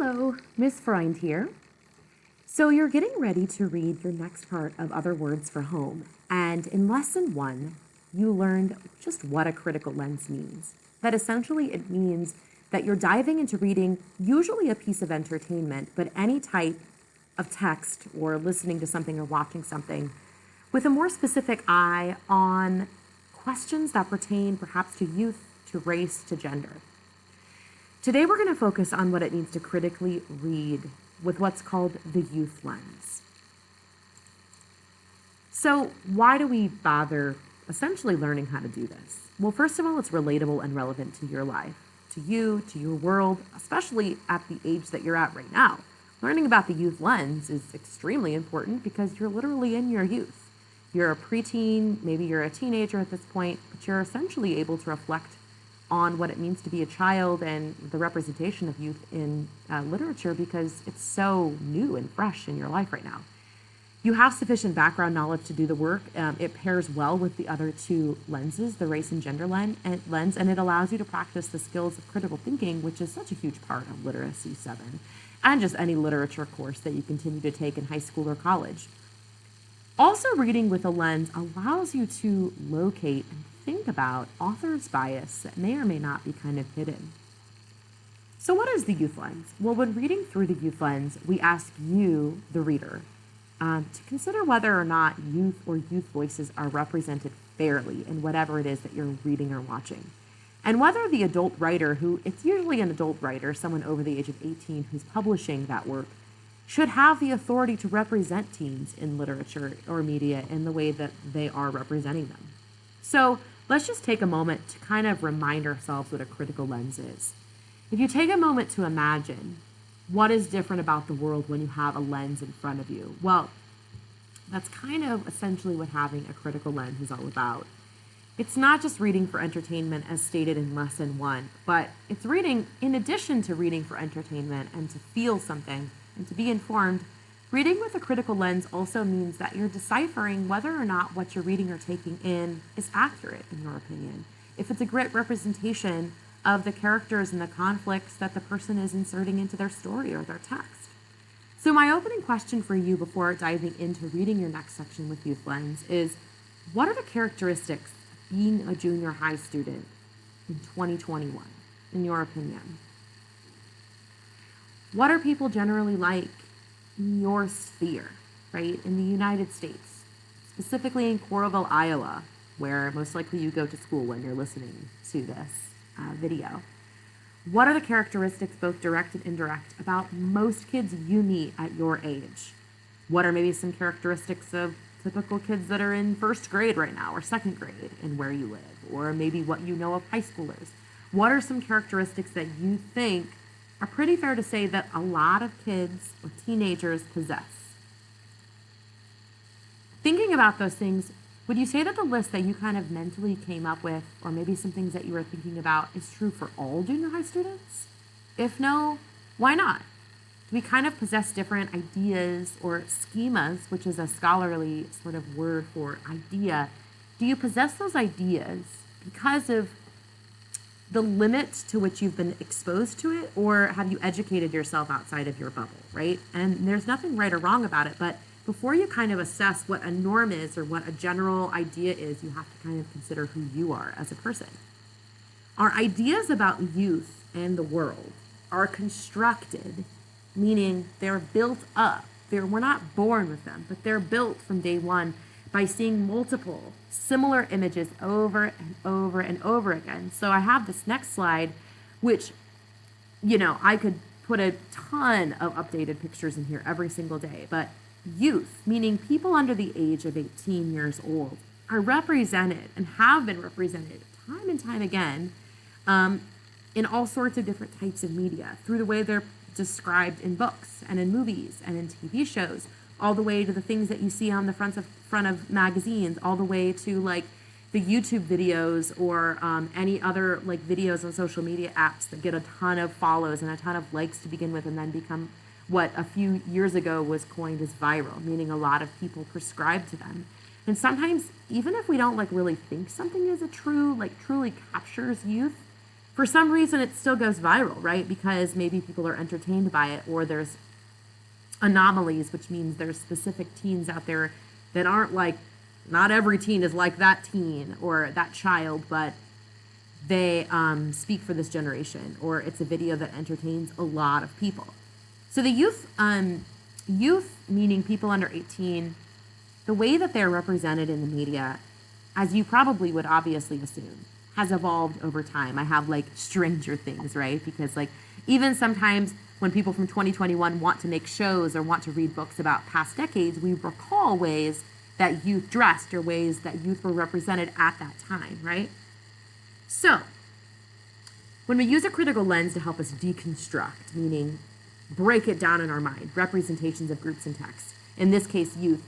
Hello, Miss Freund here. So you're getting ready to read your next part of Other Words for Home, and in lesson 1, you learned just what a critical lens means. That essentially it means that you're diving into reading usually a piece of entertainment, but any type of text or listening to something or watching something with a more specific eye on questions that pertain perhaps to youth, to race, to gender. Today we're going to focus on what it means to critically read with what's called the youth lens. So why do we bother essentially learning how to do this? Well, first of all, it's relatable and relevant to your life, to you, to your world, especially at the age that you're at right now. Learning about the youth lens is extremely important because you're literally in your youth. You're a preteen, maybe you're a teenager at this point, but you're essentially able to reflect on what it means to be a child and the representation of youth in literature because it's so new and fresh in your life right now. You have sufficient background knowledge to do the work. It pairs well with the other two lenses, the race and gender lens, and it allows you to practice the skills of critical thinking, which is such a huge part of Literacy 7, and just any literature course that you continue to take in high school or college. Also, reading with a lens allows you to locate and think about author's bias that may or may not be kind of hidden. So what is the youth lens? Well, when reading through the youth lens, we ask you, the reader, to consider whether or not youth or youth voices are represented fairly in whatever it is that you're reading or watching. And whether the adult writer, who it's usually an adult writer, someone over the age of 18 who's publishing that work, should have the authority to represent teens in literature or media in the way that they are representing them. So let's just take a moment to kind of remind ourselves what a critical lens is. If you take a moment to imagine what is different about the world when you have a lens in front of you, well, that's kind of essentially what having a critical lens is all about. It's not just reading for entertainment as stated in lesson 1, but it's reading in addition to reading for entertainment and to feel something and to be informed. Reading with a critical lens also means that you're deciphering whether or not what you're reading or taking in is accurate, in your opinion. If it's a great representation of the characters and the conflicts that the person is inserting into their story or their text. So my opening question for you before diving into reading your next section with Youth Lens is, what are the characteristics of being a junior high student in 2021, in your opinion? What are people generally like in your sphere, right? In the United States, specifically in Coralville, Iowa, where most likely you go to school when you're listening to this video. What are the characteristics, both direct and indirect, about most kids you meet at your age? What are maybe some characteristics of typical kids that are in first grade right now or second grade in where you live, or maybe what you know of high schoolers? What are some characteristics that you think are pretty fair to say that a lot of kids or teenagers possess? Thinking about those things, would you say that the list that you kind of mentally came up with, or maybe some things that you were thinking about, is true for all junior high students? If no, why not? Do we kind of possess different ideas or schemas, which is a scholarly sort of word for idea? Do you possess those ideas because of the limits to which you've been exposed to it, or have you educated yourself outside of your bubble, right? And there's nothing right or wrong about it, but before you kind of assess what a norm is or what a general idea is, you have to kind of consider who you are as a person. Our ideas about youth and the world are constructed, meaning they're built up. We're not born with them, but they're built from day one by seeing multiple similar images over and over and over again. So I have this next slide, which, I could put a ton of updated pictures in here every single day, but youth, meaning people under the age of 18 years old, are represented and have been represented time and time again in all sorts of different types of media through the way they're described in books and in movies and in TV shows, all the way to the things that you see on the front of magazines, all the way to like the YouTube videos or any other like videos on social media apps that get a ton of follows and a ton of likes to begin with and then become what a few years ago was coined as viral, meaning a lot of people prescribe to them. And sometimes, even if we don't like really think something is truly captures youth, for some reason it still goes viral, right? Because maybe people are entertained by it, or there's anomalies, which means there's specific teens out there that aren't like, not every teen is like that teen or that child, but they speak for this generation, or it's a video that entertains a lot of people. So the youth, meaning people under 18, the way that they're represented in the media, as you probably would obviously assume, has evolved over time. I have like Stranger Things, right? Because like even sometimes when people from 2021 want to make shows or want to read books about past decades, we recall ways that youth dressed or ways that youth were represented at that time, right? So when we use a critical lens to help us deconstruct, meaning break it down in our mind, representations of groups and texts, in this case, youth,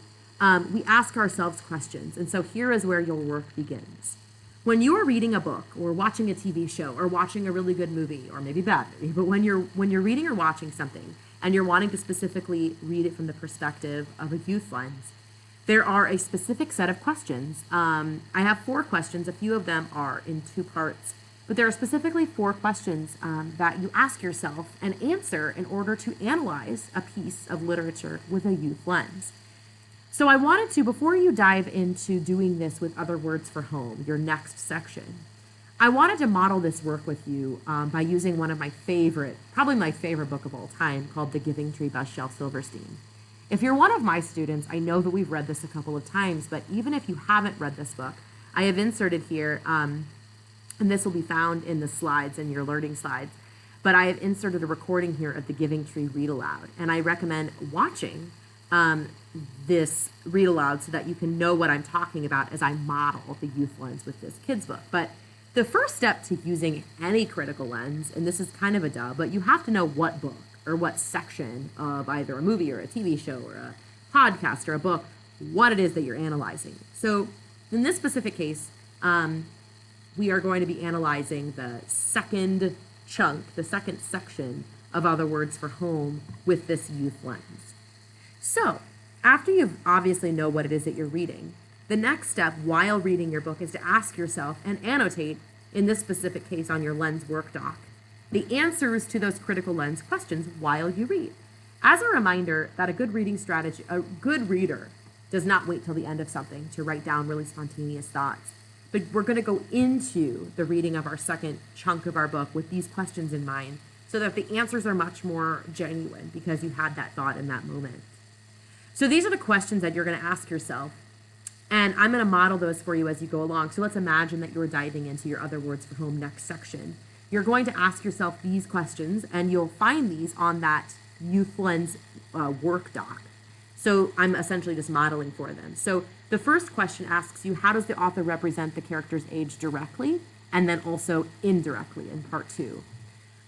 we ask ourselves questions. And so here is where your work begins. When you are reading a book or watching a TV show or watching a really good movie, or maybe bad movie, but when you're reading or watching something and you're wanting to specifically read it from the perspective of a youth lens, there are a specific set of questions. I have 4 questions. A few of them are in 2 parts, but there are specifically 4 questions that you ask yourself and answer in order to analyze a piece of literature with a youth lens. So I wanted to, before you dive into doing this with Other Words for Home, your next section, I wanted to model this work with you by using one of my favorite, probably my favorite book of all time, called The Giving Tree by Shel Silverstein. If you're one of my students, I know that we've read this a couple of times, but even if you haven't read this book, I have inserted here, and this will be found in the slides, in your learning slides, but I have inserted a recording here of the Giving Tree read aloud, and I recommend watching this read aloud so that you can know what I'm talking about as I model the youth lens with this kids book. But the first step to using any critical lens, and this is kind of a duh, but you have to know what book or what section of either a movie or a TV show or a podcast or a book, what it is that you're analyzing. So in this specific case, we are going to be analyzing the second chunk, the second section of Other Words for Home with this youth lens. So after you obviously know what it is that you're reading, the next step while reading your book is to ask yourself and annotate, in this specific case on your lens work doc, the answers to those critical lens questions while you read. As a reminder that a good reader does not wait till the end of something to write down really spontaneous thoughts. But we're going to go into the reading of our second chunk of our book with these questions in mind so that the answers are much more genuine because you had that thought in that moment. So these are the questions that you're going to ask yourself, and I'm going to model those for you as you go along. So let's imagine that you're diving into your Other Words for Home next section. You're going to ask yourself these questions, and you'll find these on that Youth Lens work doc. So I'm essentially just modeling for them. So the first question asks you, how does the author represent the character's age directly and then also indirectly in part 2?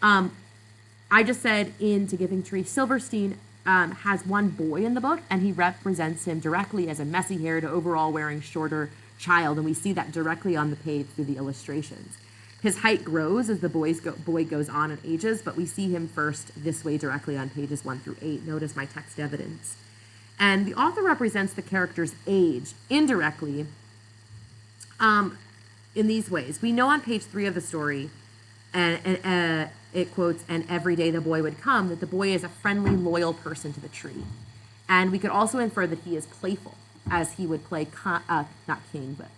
I just said in To Giving Tree, Silverstein has one boy in the book, and he represents him directly as a messy-haired, overall-wearing, shorter child, and we see that directly on the page through the illustrations. His height grows as the boy goes on and ages, but we see him first this way directly on pages 1 through 8. Notice my text evidence. And the author represents the character's age indirectly in these ways. We know on page 3 of the story, and it quotes, "And every day the boy would come," that the boy is a friendly, loyal person to the tree. And we could also infer that he is playful, as he would play, not king, but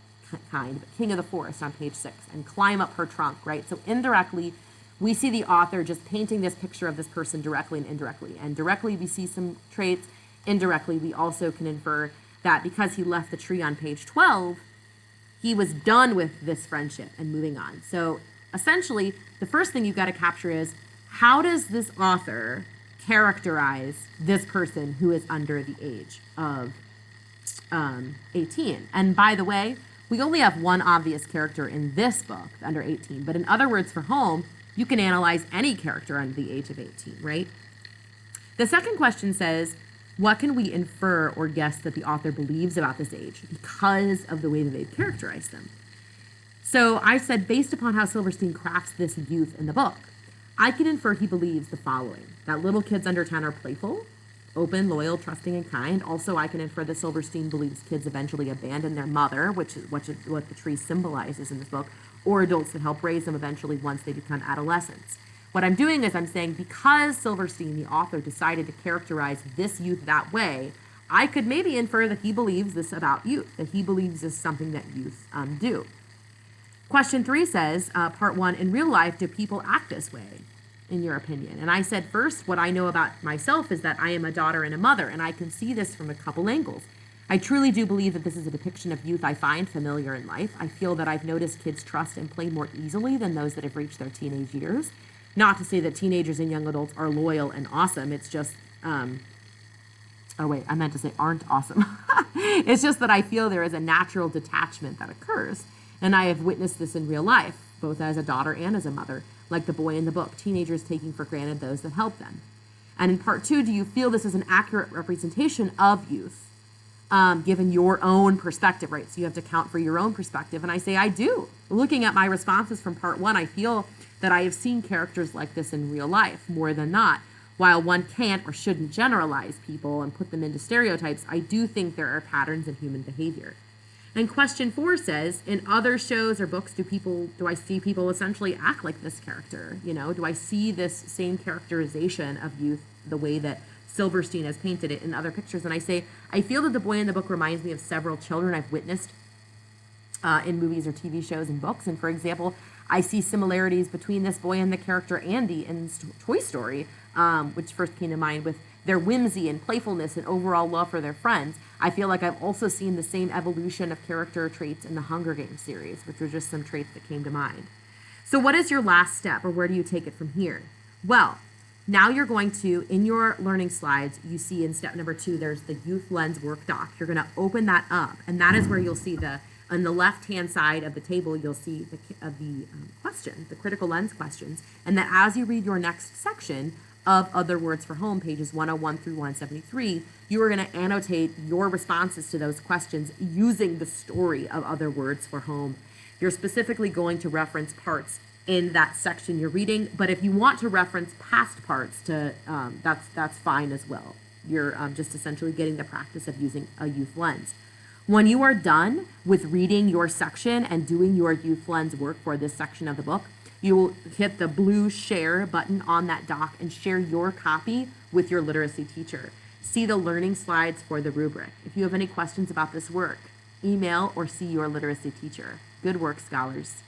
king of the forest on page 6, and climb up her trunk, right? So indirectly, we see the author just painting this picture of this person directly and indirectly. And directly, we see some traits. Indirectly, we also can infer that because he left the tree on page 12, he was done with this friendship and moving on. So essentially, the first thing you've got to capture is, how does this author characterize this person who is under the age of 18? And by the way, we only have one obvious character in this book, under 18, but in Other Words for Home, you can analyze any character under the age of 18, right? The second question says, what can we infer or guess that the author believes about this age because of the way that they've characterized them? So I said, based upon how Silverstein crafts this youth in the book, I can infer he believes the following: that little kids under 10 are playful, open, loyal, trusting, and kind. Also, I can infer that Silverstein believes kids eventually abandon their mother, which is what the tree symbolizes in this book, or adults that help raise them eventually once they become adolescents. What I'm doing is I'm saying because Silverstein, the author, decided to characterize this youth that way, I could maybe infer that he believes this about youth, that he believes this is something that youth do. Question 3 says, part 1, in real life, do people act this way, in your opinion? And I said, first, what I know about myself is that I am a daughter and a mother, and I can see this from a couple angles. I truly do believe that this is a depiction of youth I find familiar in life. I feel that I've noticed kids trust and play more easily than those that have reached their teenage years. Not to say that teenagers and young adults are loyal and awesome. It's just, oh wait, I meant to say aren't awesome. It's just that I feel there is a natural detachment that occurs. And I have witnessed this in real life, both as a daughter and as a mother, like the boy in the book, teenagers taking for granted those that help them. And in part 2, do you feel this is an accurate representation of youth, given your own perspective, right? So you have to count for your own perspective. And I say, I do. Looking at my responses from part 1, I feel that I have seen characters like this in real life more than not. While one can't or shouldn't generalize people and put them into stereotypes, I do think there are patterns in human behavior. And question 4 says, in other shows or books, do I see people essentially act like this character? You know, do I see this same characterization of youth the way that Silverstein has painted it in other pictures? And I say, I feel that the boy in the book reminds me of several children I've witnessed in movies or TV shows and books. And for example, I see similarities between this boy and the character Andy in Toy Story, which first came to mind with their whimsy and playfulness and overall love for their friends. I feel like I've also seen the same evolution of character traits in the Hunger Games series, which were just some traits that came to mind. So what is your last step, or where do you take it from here? Well, now you're going to, in your learning slides, you see in step number 2, there's the Youth Lens work doc. You're going to open that up, and that is where you'll see on the left-hand side of the table, you'll see the question, the critical lens questions, and that as you read your next section of Other Words for Home, pages 101 through 173, you are going to annotate your responses to those questions using the story of Other Words for Home. You're specifically going to reference parts in that section you're reading, but if you want to reference past parts, that's fine as well. You're just essentially getting the practice of using a youth lens. When you are done with reading your section and doing your youth lens work for this section of the book, you will hit the blue share button on that doc and share your copy with your literacy teacher. See the learning slides for the rubric. If you have any questions about this work, email or see your literacy teacher. Good work, scholars.